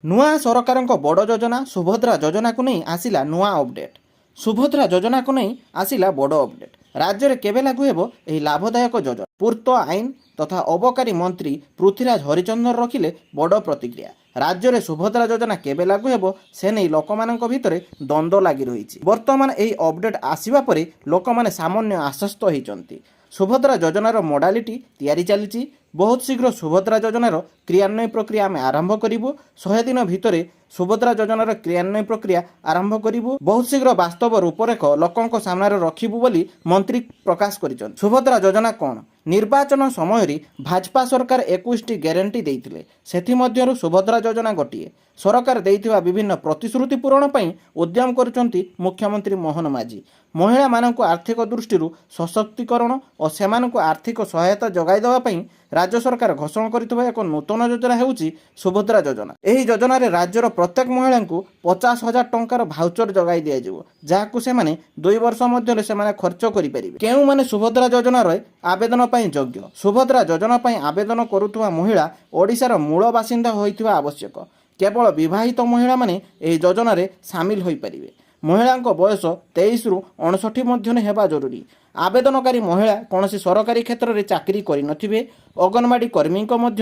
ନୂଆ ସରକାରଙ୍କ ବଡ଼ ଯୋଜନା ସୁଭଦ୍ରା ଯୋଜନାକୁ ନେଇ ଆସିଲା ନୂଆ ଅପଡେଟ୍। ସୁଭଦ୍ରା ଯୋଜନାକୁ ନେଇ ଆସିଲା ବଡ଼ ଅପଡେଟ୍। ରାଜ୍ୟରେ କେବେ ଲାଗୁ ହେବ ଏହି ଲାଭଦାୟକ ଯୋଜନା? ପୂର୍ତ୍ତ ଆଇନ ତଥା ଅବକାରୀ ମନ୍ତ୍ରୀ ପୃଥ୍ୱୀରାଜ ହରିଚନ୍ଦନ ରଖିଲେ ବଡ଼ ପ୍ରତିକ୍ରିୟା। ରାଜ୍ୟରେ ସୁଭଦ୍ରା ଯୋଜନା କେବେ ଲାଗୁ ହେବ ସେ ନେଇ ଲୋକମାନଙ୍କ ଭିତରେ ଦ୍ୱନ୍ଦ୍ୱ ଲାଗି ରହିଛି। ବର୍ତ୍ତମାନ ଏହି ଅପଡେଟ୍ ଆସିବା ପରେ ଲୋକମାନେ ସାମାନ୍ୟ ଆଶ୍ୱସ୍ତ ହୋଇଛନ୍ତି। ସୁଭଦ୍ରା ଯୋଜନାର ମୋଡାଲିଟି ତିଆରି ଚାଲିଛି। ବହୁତ ଶୀଘ୍ର ସୁଭଦ୍ରା ଯୋଜନାର କ୍ରିୟାନ୍ୱୟନ ପ୍ରକ୍ରିୟା ଆମେ ଆରମ୍ଭ କରିବୁ। 100 ଦିନ ଭିତରେ ସୁଭଦ୍ରା ଯୋଜନାର କ୍ରିୟାନ୍ୱୟନ ପ୍ରକ୍ରିୟା ଆରମ୍ଭ କରିବୁ। ବହୁତ ଶୀଘ୍ର ବାସ୍ତବ ରୂପରେଖ ଲୋକଙ୍କ ସାମ୍ନାରେ ରଖିବୁ ବୋଲି ମନ୍ତ୍ରୀ ପ୍ରକାଶ କରିଛନ୍ତି। ସୁଭଦ୍ରା ଯୋଜନା କ'ଣ? ନିର୍ବାଚନ ସମୟରେ ଭାଜପା ସରକାର 21ଟି ଗ୍ୟାରେଣ୍ଟି ଦେଇଥିଲେ। ସେଥିମଧ୍ୟରୁ ସୁଭଦ୍ରା ଯୋଜନା ଗୋଟିଏ। ସରକାର ଦେଇଥିବା ବିଭିନ୍ନ ପ୍ରତିଶ୍ରୁତି ପୂରଣ ପାଇଁ ଉଦ୍ୟମ କରୁଛନ୍ତି ମୁଖ୍ୟମନ୍ତ୍ରୀ ମୋହନ ମାଝୀ। ମହିଳାମାନଙ୍କୁ ଆର୍ଥିକ ଦୃଷ୍ଟିରୁ ସଶକ୍ତିକରଣ ଓ ସେମାନଙ୍କୁ ଆର୍ଥିକ ସହାୟତା ଯୋଗାଇ ଦେବା ପାଇଁ ରାଜ୍ୟ ସରକାର ଘୋଷଣା କରିଥିବା ଏକ ନୂତନ ଯୋଜନା ହେଉଛି ସୁଭଦ୍ରା ଯୋଜନା। ଏହି ଯୋଜନାରେ ରାଜ୍ୟର ପ୍ରତ୍ୟେକ ମହିଳାଙ୍କୁ 50,000 ଟଙ୍କାର ଭାଉଚର ଯୋଗାଇ ଦିଆଯିବ, ଯାହାକୁ ସେମାନେ 2 ବର୍ଷ ମଧ୍ୟରେ ସେମାନେ ଖର୍ଚ୍ଚ କରିପାରିବେ। କେଉଁମାନେ ସୁଭଦ୍ରା ଯୋଜନାରେ ଆବେଦନ ପାଇଁ ଯୋଗ୍ୟ? ସୁଭଦ୍ରା ଯୋଜନା ପାଇଁ ଆବେଦନ କରୁଥିବା ମହିଳା ଓଡ଼ିଶାର ମୂଳ ବାସିନ୍ଦା ହୋଇଥିବା ଆବଶ୍ୟକ। କେବଳ ବିବାହିତ ମହିଳାମାନେ ଏହି ଯୋଜନାରେ ସାମିଲ ହୋଇପାରିବେ। ମହିଳାଙ୍କ ବୟସ 23ରୁ 59 ମଧ୍ୟରେ ହେବା ଜରୁରୀ। ଆବେଦନକାରୀ ମହିଳା କୌଣସି ସରକାରୀ କ୍ଷେତ୍ରରେ ଚାକିରି କରିନଥିବେ। ଅଙ୍ଗନବାଡ଼ି କର୍ମୀଙ୍କ ମଧ୍ୟ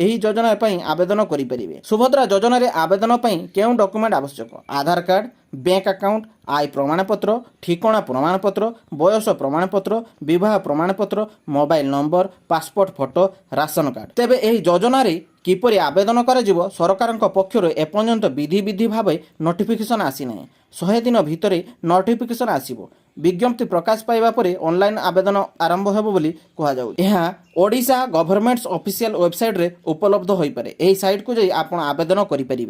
ଏହି ଯୋଜନା ପାଇଁ ଆବେଦନ କରିପାରିବେ। ସୁଭଦ୍ରା ଯୋଜନାରେ ଆବେଦନ ପାଇଁ କେଉଁ ଡକୁମେଣ୍ଟ ଆବଶ୍ୟକ? ଆଧାର କାର୍ଡ଼, ବ୍ୟାଙ୍କ ଆକାଉଣ୍ଟ, ଆୟ ପ୍ରମାଣପତ୍ର, ଠିକଣା ପ୍ରମାଣପତ୍ର, ବୟସ ପ୍ରମାଣପତ୍ର, ବିବାହ ପ୍ରମାଣପତ୍ର, mobile number, passport photo, ration card. ତେବେ ଏହି ଯୋଜନାରେ କିପରି ଆବେଦନ କରାଯିବ? ସରକାରଙ୍କ ପକ୍ଷରୁ ଏପର୍ଯ୍ୟନ୍ତ ବିଧି ଭାବେ ନୋଟିଫିକେସନ୍ ଆସିନାହିଁ। 100 ଦିନ ଭିତରେ ନୋଟିଫିକେସନ୍ ଆସିବ। ବିଜ୍ଞପ୍ତି ପ୍ରକାଶ ପାଇବା ପରେ ଅନଲାଇନ୍ ଆବେଦନ ଆରମ୍ଭ ହେବ ବୋଲି କୁହାଯାଉଛି। ଏହା ଓଡ଼ିଶା ଗଭର୍ଣ୍ଣମେଣ୍ଟସ୍ ଅଫିସିଆଲ ୱେବସାଇଟ୍ରେ ଉପଲବ୍ଧ ହୋଇପାରେ। ଏହି ସାଇଟ୍କୁ ଯାଇ ଆପଣ ଆବେଦନ କରିପାରିବେ।